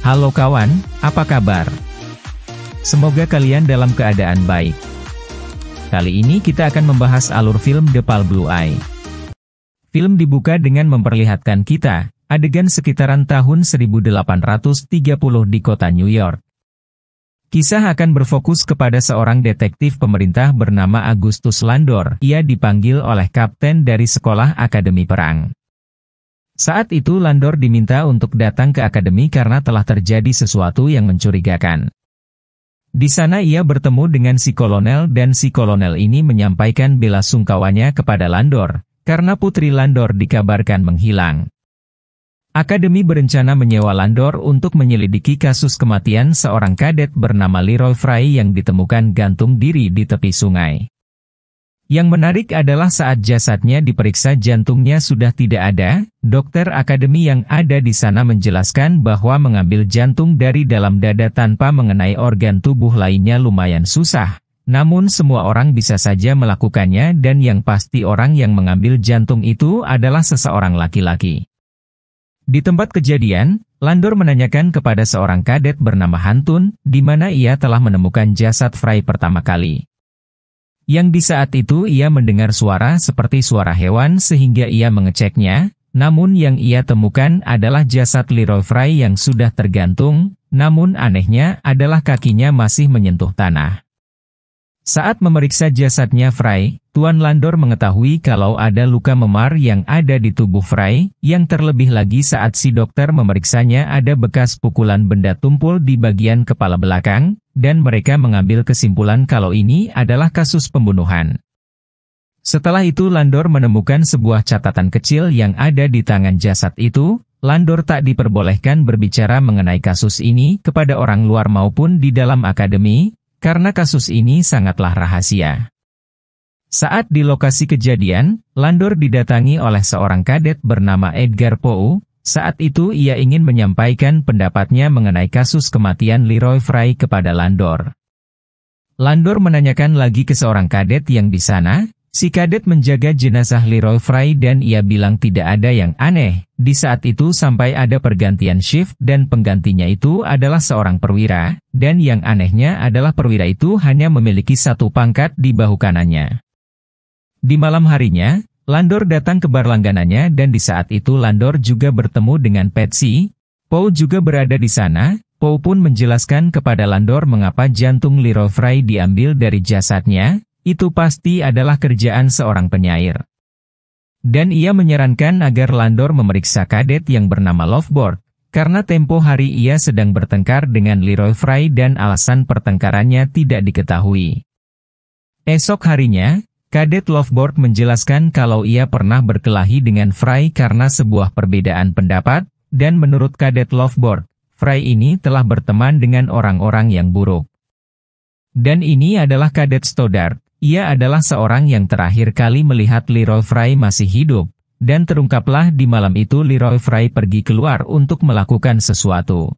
Halo kawan, apa kabar? Semoga kalian dalam keadaan baik. Kali ini kita akan membahas alur film The Pale Blue Eye. Film dibuka dengan memperlihatkan kita, adegan sekitaran tahun 1830 di kota New York. Kisah akan berfokus kepada seorang detektif pemerintah bernama Augustus Landor. Ia dipanggil oleh kapten dari sekolah akademi perang. Saat itu Landor diminta untuk datang ke akademi karena telah terjadi sesuatu yang mencurigakan. Di sana ia bertemu dengan si kolonel dan si kolonel ini menyampaikan bela sungkawanya kepada Landor, karena putri Landor dikabarkan menghilang. Akademi berencana menyewa Landor untuk menyelidiki kasus kematian seorang kadet bernama Leroy Fry yang ditemukan gantung diri di tepi sungai. Yang menarik adalah saat jasadnya diperiksa jantungnya sudah tidak ada, dokter akademi yang ada di sana menjelaskan bahwa mengambil jantung dari dalam dada tanpa mengenai organ tubuh lainnya lumayan susah. Namun semua orang bisa saja melakukannya dan yang pasti orang yang mengambil jantung itu adalah seseorang laki-laki. Di tempat kejadian, Landor menanyakan kepada seorang kadet bernama Hantun, di mana ia telah menemukan jasad Fry pertama kali. Yang di saat itu ia mendengar suara seperti suara hewan sehingga ia mengeceknya, namun yang ia temukan adalah jasad Leroy Fry yang sudah tergantung, namun anehnya adalah kakinya masih menyentuh tanah. Saat memeriksa jasadnya Fry, Tuan Landor mengetahui kalau ada luka memar yang ada di tubuh Fry, yang terlebih lagi saat si dokter memeriksanya ada bekas pukulan benda tumpul di bagian kepala belakang, dan mereka mengambil kesimpulan kalau ini adalah kasus pembunuhan. Setelah itu Landor menemukan sebuah catatan kecil yang ada di tangan jasad itu. Landor tak diperbolehkan berbicara mengenai kasus ini kepada orang luar maupun di dalam akademi, karena kasus ini sangatlah rahasia. Saat di lokasi kejadian, Landor didatangi oleh seorang kadet bernama Edgar Poe. Saat itu ia ingin menyampaikan pendapatnya mengenai kasus kematian Leroy Fry kepada Landor. Landor menanyakan lagi ke seorang kadet yang di sana. Si kadet menjaga jenazah Leroy Fry dan ia bilang tidak ada yang aneh. Di saat itu sampai ada pergantian shift dan penggantinya itu adalah seorang perwira, dan yang anehnya adalah perwira itu hanya memiliki satu pangkat di bahu kanannya. Di malam harinya, Landor datang ke bar langganannya dan di saat itu Landor juga bertemu dengan Patsy. Poe juga berada di sana. Poe pun menjelaskan kepada Landor mengapa jantung Leroy Fry diambil dari jasadnya. Itu pasti adalah kerjaan seorang penyair. Dan ia menyarankan agar Landor memeriksa kadet yang bernama Loveboard, karena tempo hari ia sedang bertengkar dengan Leroy Fry dan alasan pertengkarannya tidak diketahui. Esok harinya, kadet Loveboard menjelaskan kalau ia pernah berkelahi dengan Fry karena sebuah perbedaan pendapat, dan menurut kadet Loveboard, Fry ini telah berteman dengan orang-orang yang buruk. Dan ini adalah kadet Stoddard. Ia adalah seorang yang terakhir kali melihat Leroy Fry masih hidup, dan terungkaplah di malam itu Leroy Fry pergi keluar untuk melakukan sesuatu.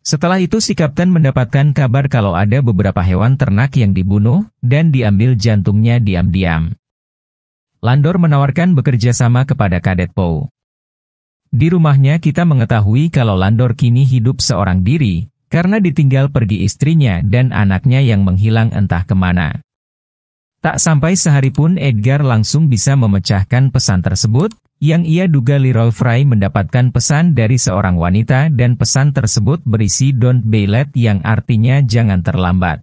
Setelah itu si kapten mendapatkan kabar kalau ada beberapa hewan ternak yang dibunuh, dan diambil jantungnya diam-diam. Landor menawarkan bekerja sama kepada kadet Poe. Di rumahnya kita mengetahui kalau Landor kini hidup seorang diri, karena ditinggal pergi istrinya dan anaknya yang menghilang entah kemana. Tak sampai sehari pun Edgar langsung bisa memecahkan pesan tersebut, yang ia duga Leroy Fry mendapatkan pesan dari seorang wanita dan pesan tersebut berisi "Don't be late" yang artinya jangan terlambat.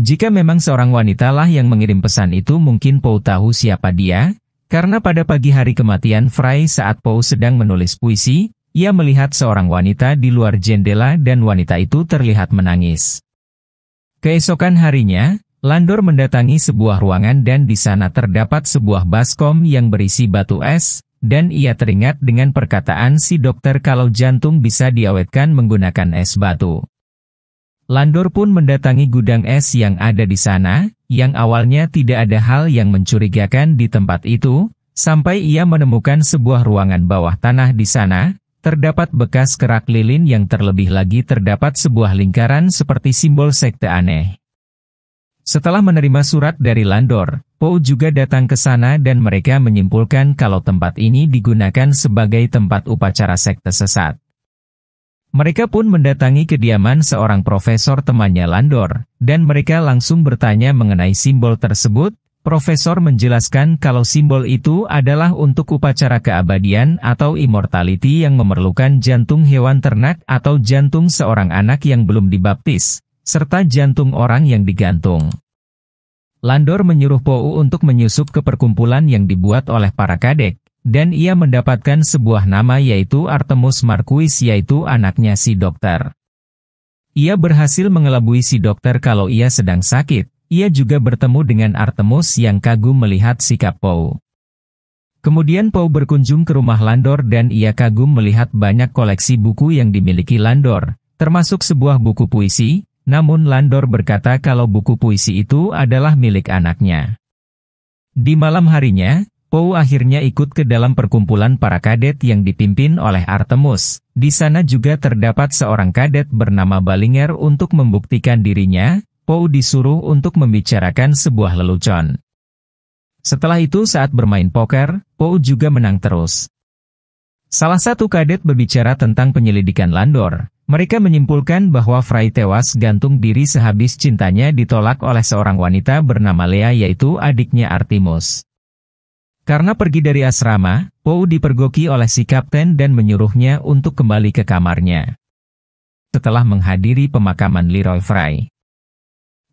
Jika memang seorang wanitalah yang mengirim pesan itu mungkin Poe tahu siapa dia, karena pada pagi hari kematian Fry saat Poe sedang menulis puisi, ia melihat seorang wanita di luar jendela dan wanita itu terlihat menangis. Keesokan harinya, Landor mendatangi sebuah ruangan dan di sana terdapat sebuah baskom yang berisi batu es, dan ia teringat dengan perkataan si dokter kalau jantung bisa diawetkan menggunakan es batu. Landor pun mendatangi gudang es yang ada di sana, yang awalnya tidak ada hal yang mencurigakan di tempat itu, sampai ia menemukan sebuah ruangan bawah tanah di sana. Terdapat bekas kerak lilin yang terlebih lagi terdapat sebuah lingkaran seperti simbol sekte aneh. Setelah menerima surat dari Landor, Poe juga datang ke sana dan mereka menyimpulkan kalau tempat ini digunakan sebagai tempat upacara sekte sesat. Mereka pun mendatangi kediaman seorang profesor temannya Landor, dan mereka langsung bertanya mengenai simbol tersebut. Profesor menjelaskan kalau simbol itu adalah untuk upacara keabadian atau immortality yang memerlukan jantung hewan ternak atau jantung seorang anak yang belum dibaptis, serta jantung orang yang digantung. Landor menyuruh Poe untuk menyusup ke perkumpulan yang dibuat oleh para kadek, dan ia mendapatkan sebuah nama yaitu Artemus Marquis, yaitu anaknya si dokter. Ia berhasil mengelabui si dokter kalau ia sedang sakit. Ia juga bertemu dengan Artemus yang kagum melihat sikap Poe. Kemudian Poe berkunjung ke rumah Landor dan ia kagum melihat banyak koleksi buku yang dimiliki Landor, termasuk sebuah buku puisi, namun Landor berkata kalau buku puisi itu adalah milik anaknya. Di malam harinya, Poe akhirnya ikut ke dalam perkumpulan para kadet yang dipimpin oleh Artemus. Di sana juga terdapat seorang kadet bernama Ballinger. Untuk membuktikan dirinya, Poe disuruh untuk membicarakan sebuah lelucon. Setelah itu saat bermain poker, Poe juga menang terus. Salah satu kadet berbicara tentang penyelidikan Landor. Mereka menyimpulkan bahwa Fry tewas gantung diri sehabis cintanya ditolak oleh seorang wanita bernama Lea, yaitu adiknya Artemus. Karena pergi dari asrama, Poe dipergoki oleh si kapten dan menyuruhnya untuk kembali ke kamarnya. Setelah menghadiri pemakaman Leroy Fry,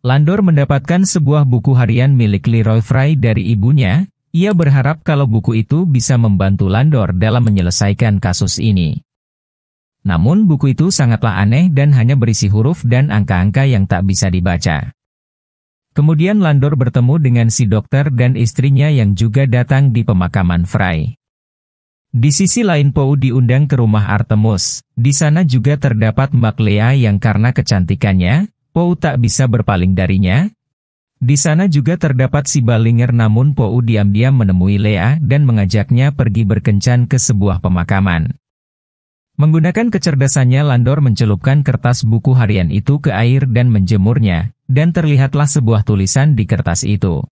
Landor mendapatkan sebuah buku harian milik Leroy Fry dari ibunya. Ia berharap kalau buku itu bisa membantu Landor dalam menyelesaikan kasus ini. Namun buku itu sangatlah aneh dan hanya berisi huruf dan angka-angka yang tak bisa dibaca. Kemudian Landor bertemu dengan si dokter dan istrinya yang juga datang di pemakaman Fry. Di sisi lain Poe diundang ke rumah Artemus. Di sana juga terdapat Mbak Lea yang karena kecantikannya, Poe tak bisa berpaling darinya. Di sana juga terdapat si Ballinger, namun Poe diam-diam menemui Lea dan mengajaknya pergi berkencan ke sebuah pemakaman. Menggunakan kecerdasannya Landor mencelupkan kertas buku harian itu ke air dan menjemurnya, dan terlihatlah sebuah tulisan di kertas itu.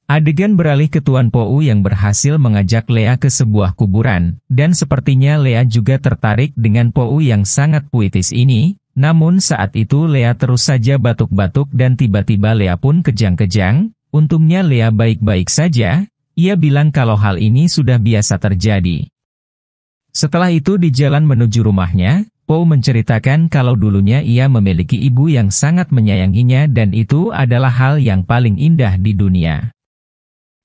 Adegan beralih ke Tuan Poe yang berhasil mengajak Lea ke sebuah kuburan, dan sepertinya Lea juga tertarik dengan Poe yang sangat puitis ini. Namun saat itu Lea terus saja batuk-batuk dan tiba-tiba Lea pun kejang-kejang. Untungnya Lea baik-baik saja. Ia bilang kalau hal ini sudah biasa terjadi. Setelah itu di jalan menuju rumahnya, Poe menceritakan kalau dulunya ia memiliki ibu yang sangat menyayanginya dan itu adalah hal yang paling indah di dunia.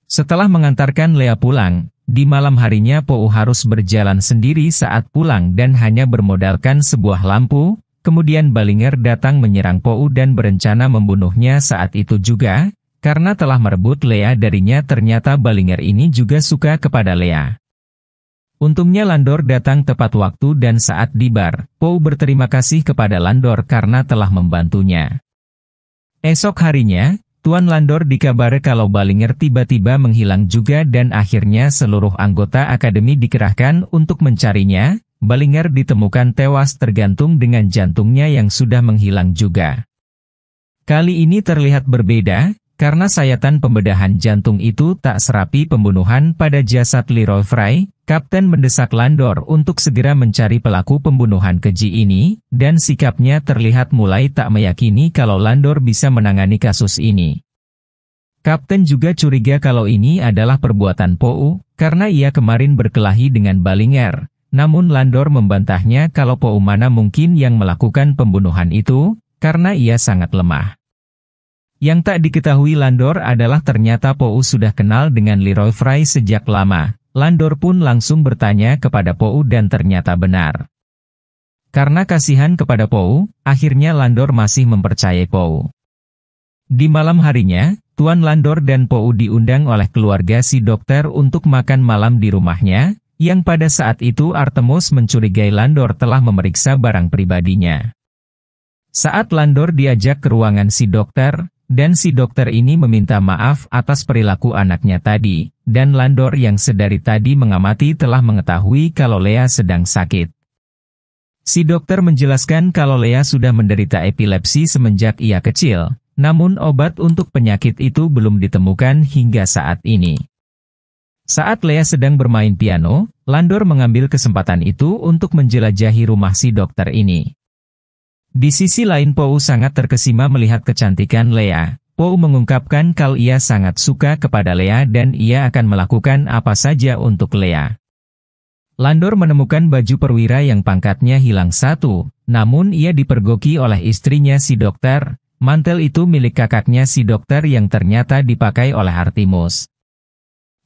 Setelah mengantarkan Lea pulang, di malam harinya Poe harus berjalan sendiri saat pulang dan hanya bermodalkan sebuah lampu. Kemudian Ballinger datang menyerang Poe dan berencana membunuhnya saat itu juga, karena telah merebut Lea darinya. Ternyata Ballinger ini juga suka kepada Lea. Untungnya Landor datang tepat waktu dan saat di bar, Poe berterima kasih kepada Landor karena telah membantunya. Esok harinya, Tuan Landor dikabari kalau Ballinger tiba-tiba menghilang juga dan akhirnya seluruh anggota akademi dikerahkan untuk mencarinya. Ballinger ditemukan tewas tergantung dengan jantungnya yang sudah menghilang juga. Kali ini terlihat berbeda, karena sayatan pembedahan jantung itu tak serapi pembunuhan pada jasad Leroy Fry. Kapten mendesak Landor untuk segera mencari pelaku pembunuhan keji ini, dan sikapnya terlihat mulai tak meyakini kalau Landor bisa menangani kasus ini. Kapten juga curiga kalau ini adalah perbuatan Poe, karena ia kemarin berkelahi dengan Ballinger. Namun Landor membantahnya kalau Poe mana mungkin yang melakukan pembunuhan itu, karena ia sangat lemah. Yang tak diketahui Landor adalah ternyata Poe sudah kenal dengan Leroy Fry sejak lama. Landor pun langsung bertanya kepada Poe dan ternyata benar. Karena kasihan kepada Poe, akhirnya Landor masih mempercayai Poe. Di malam harinya, Tuan Landor dan Poe diundang oleh keluarga si dokter untuk makan malam di rumahnya. Yang pada saat itu Artemus mencurigai Landor telah memeriksa barang pribadinya. Saat Landor diajak ke ruangan si dokter, dan si dokter ini meminta maaf atas perilaku anaknya tadi, dan Landor yang sedari tadi mengamati telah mengetahui kalau Lea sedang sakit. Si dokter menjelaskan kalau Lea sudah menderita epilepsi semenjak ia kecil, namun obat untuk penyakit itu belum ditemukan hingga saat ini. Saat Lea sedang bermain piano, Landor mengambil kesempatan itu untuk menjelajahi rumah si dokter ini. Di sisi lain Poe sangat terkesima melihat kecantikan Lea. Poe mengungkapkan kalau ia sangat suka kepada Lea dan ia akan melakukan apa saja untuk Lea. Landor menemukan baju perwira yang pangkatnya hilang satu, namun ia dipergoki oleh istrinya si dokter. Mantel itu milik kakaknya si dokter yang ternyata dipakai oleh Artemus.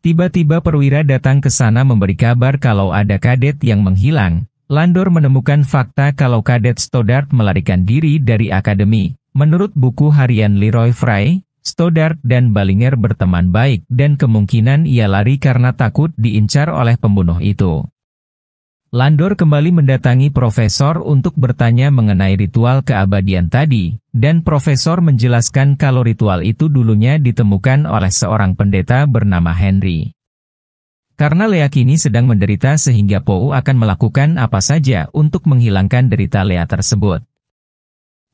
Tiba-tiba perwira datang ke sana memberi kabar kalau ada kadet yang menghilang. Landor menemukan fakta kalau kadet Stoddard melarikan diri dari akademi. Menurut buku harian Leroy Fry, Stoddard dan Ballinger berteman baik dan kemungkinan ia lari karena takut diincar oleh pembunuh itu. Landor kembali mendatangi profesor untuk bertanya mengenai ritual keabadian tadi, dan profesor menjelaskan kalau ritual itu dulunya ditemukan oleh seorang pendeta bernama Henry. Karena Lea kini sedang menderita sehingga Poe akan melakukan apa saja untuk menghilangkan derita Lea tersebut.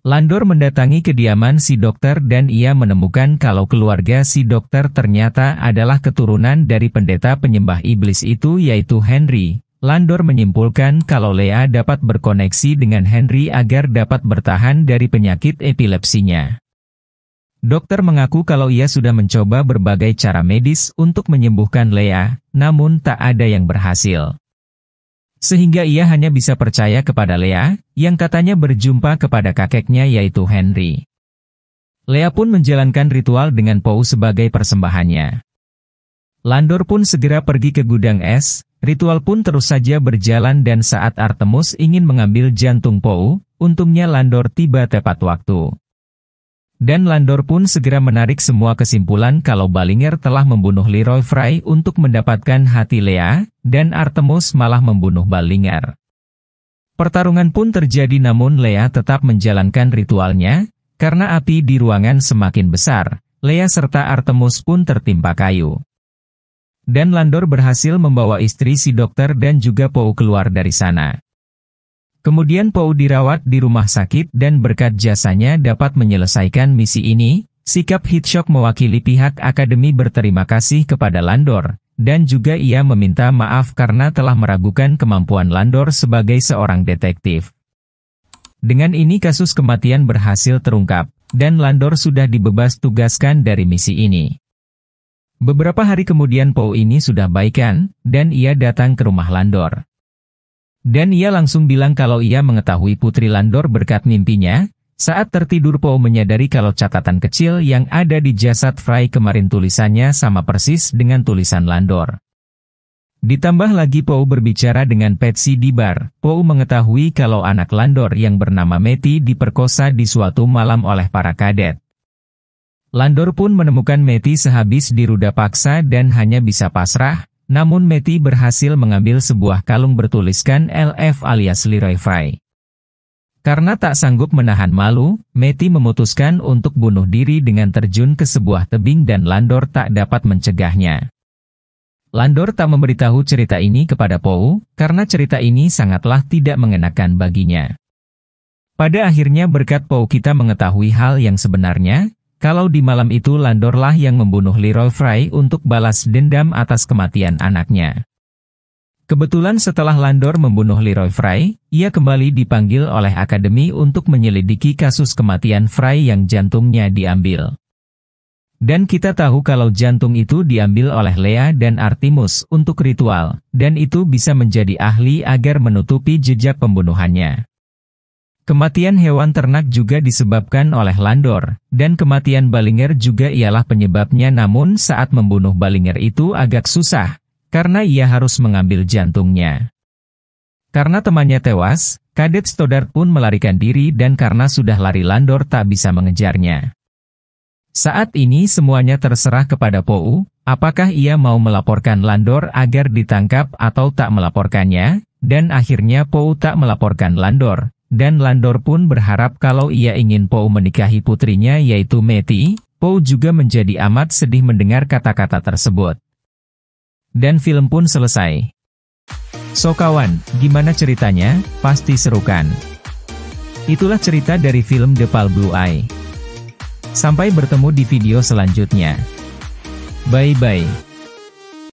Landor mendatangi kediaman si dokter dan ia menemukan kalau keluarga si dokter ternyata adalah keturunan dari pendeta penyembah iblis itu yaitu Henry. Landor menyimpulkan kalau Lea dapat berkoneksi dengan Henry agar dapat bertahan dari penyakit epilepsinya. Dokter mengaku kalau ia sudah mencoba berbagai cara medis untuk menyembuhkan Lea, namun tak ada yang berhasil. Sehingga ia hanya bisa percaya kepada Lea, yang katanya berjumpa kepada kakeknya yaitu Henry. Lea pun menjalankan ritual dengan Poe sebagai persembahannya. Landor pun segera pergi ke gudang es. Ritual pun terus saja berjalan dan saat Artemus ingin mengambil jantung Poe, untungnya Landor tiba tepat waktu. Dan Landor pun segera menarik semua kesimpulan kalau Ballinger telah membunuh Leroy Fry untuk mendapatkan hati Lea, dan Artemus malah membunuh Ballinger. Pertarungan pun terjadi namun Lea tetap menjalankan ritualnya, karena api di ruangan semakin besar, Lea serta Artemus pun tertimpa kayu. Dan Landor berhasil membawa istri si dokter dan juga Poe keluar dari sana. Kemudian Poe dirawat di rumah sakit dan berkat jasanya dapat menyelesaikan misi ini. Sikap Hitchcock mewakili pihak akademi berterima kasih kepada Landor, dan juga ia meminta maaf karena telah meragukan kemampuan Landor sebagai seorang detektif. Dengan ini kasus kematian berhasil terungkap, dan Landor sudah dibebas tugaskan dari misi ini. Beberapa hari kemudian Poe ini sudah baikan, dan ia datang ke rumah Landor. Dan ia langsung bilang kalau ia mengetahui putri Landor berkat mimpinya. Saat tertidur Poe menyadari kalau catatan kecil yang ada di jasad Fry kemarin tulisannya sama persis dengan tulisan Landor. Ditambah lagi Poe berbicara dengan Patsy di bar. Poe mengetahui kalau anak Landor yang bernama Matty diperkosa di suatu malam oleh para kadet. Landor pun menemukan Matty sehabis diruda paksa dan hanya bisa pasrah, namun Matty berhasil mengambil sebuah kalung bertuliskan LF alias Leroy Fry. Karena tak sanggup menahan malu, Matty memutuskan untuk bunuh diri dengan terjun ke sebuah tebing dan Landor tak dapat mencegahnya. Landor tak memberitahu cerita ini kepada Poe, karena cerita ini sangatlah tidak mengenakan baginya. Pada akhirnya berkat Poe kita mengetahui hal yang sebenarnya, kalau di malam itu Landorlah yang membunuh Leroy Fry untuk balas dendam atas kematian anaknya. Kebetulan setelah Landor membunuh Leroy Fry, ia kembali dipanggil oleh akademi untuk menyelidiki kasus kematian Fry yang jantungnya diambil. Dan kita tahu kalau jantung itu diambil oleh Lea dan Artemus untuk ritual, dan itu bisa menjadi ahli agar menutupi jejak pembunuhannya. Kematian hewan ternak juga disebabkan oleh Landor, dan kematian Ballinger juga ialah penyebabnya namun saat membunuh Ballinger itu agak susah, karena ia harus mengambil jantungnya. Karena temannya tewas, kadet Stoddard pun melarikan diri dan karena sudah lari Landor tak bisa mengejarnya. Saat ini semuanya terserah kepada Poe, apakah ia mau melaporkan Landor agar ditangkap atau tak melaporkannya, dan akhirnya Poe tak melaporkan Landor. Dan Landor pun berharap kalau ia ingin Poe menikahi putrinya yaitu Matty. Poe juga menjadi amat sedih mendengar kata-kata tersebut. Dan film pun selesai. So kawan, gimana ceritanya? Pasti seru kan? Itulah cerita dari film The Pale Blue Eye. Sampai bertemu di video selanjutnya. Bye-bye.